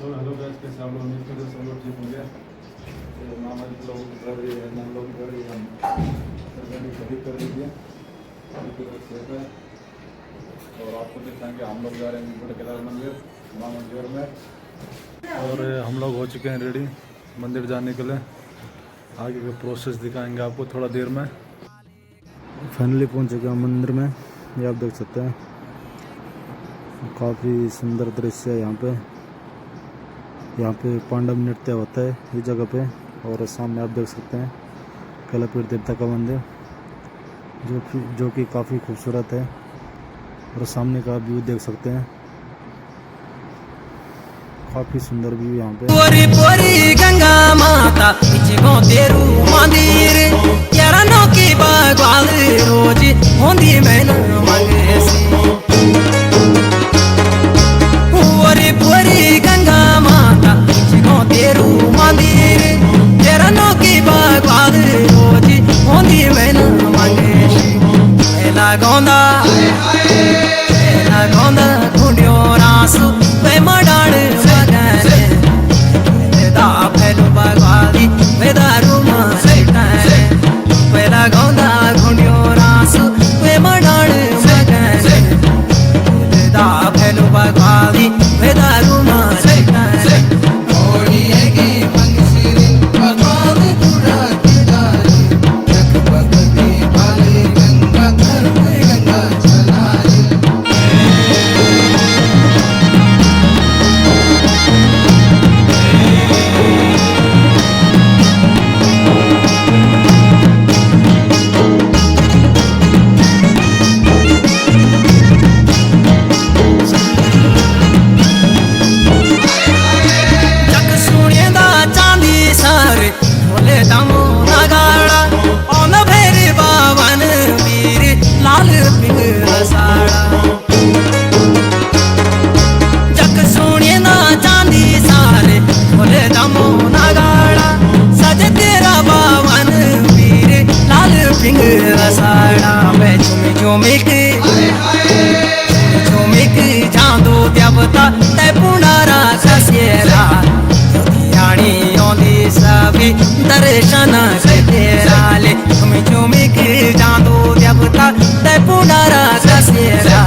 So hello guys, कैसे आप लोग? उम्मीद करते हैं सब लोग ठीक होंगे। तो मामा जी लोग कर रही है, हम लोग कर रही है, हम सभी कर लीजिए और आपको दिखाएंगे। हम लोग जा रहे हैं बड़े केदार मंदिर मामा मंदिर में और हम लोग हो चुके हैं रेडी मंदिर जाने के लिए। आगे का प्रोसेस दिखाएंगे आपको थोड़ा देर में। फाइनली पहुंच चुके हैं मंदिर में। ये आप देख सकते हैं, काफ़ी सुंदर दृश्य है यहाँ पे। यहाँ पे पांडव नृत्य होता है इस जगह पे। और सामने आप देख सकते हैं कैलापीठ देवता का मंदिर जो कि काफ़ी खूबसूरत है। और सामने का व्यू देख सकते हैं, काफ़ी सुंदर व्यू यहाँ पे। पोरी पोरी गंगा माता इचगो तेरू मंदिर यारा नो की बागवाल रोज होंदी मैन मंगेसी। पोरी पोरी गंगा माता इचगो तेरू मंदिर यारा नो की बागवाल रोज होंदी मैन मंगेसी। पहला गोंदा गुंडियो रासु वे मडाड़ चांदो देवता ते पुनारा ससेरा यानी ओंदी सभी दर्शन तेराले झुमी झुमी चांदो देवता ते पुनारा ससेरा।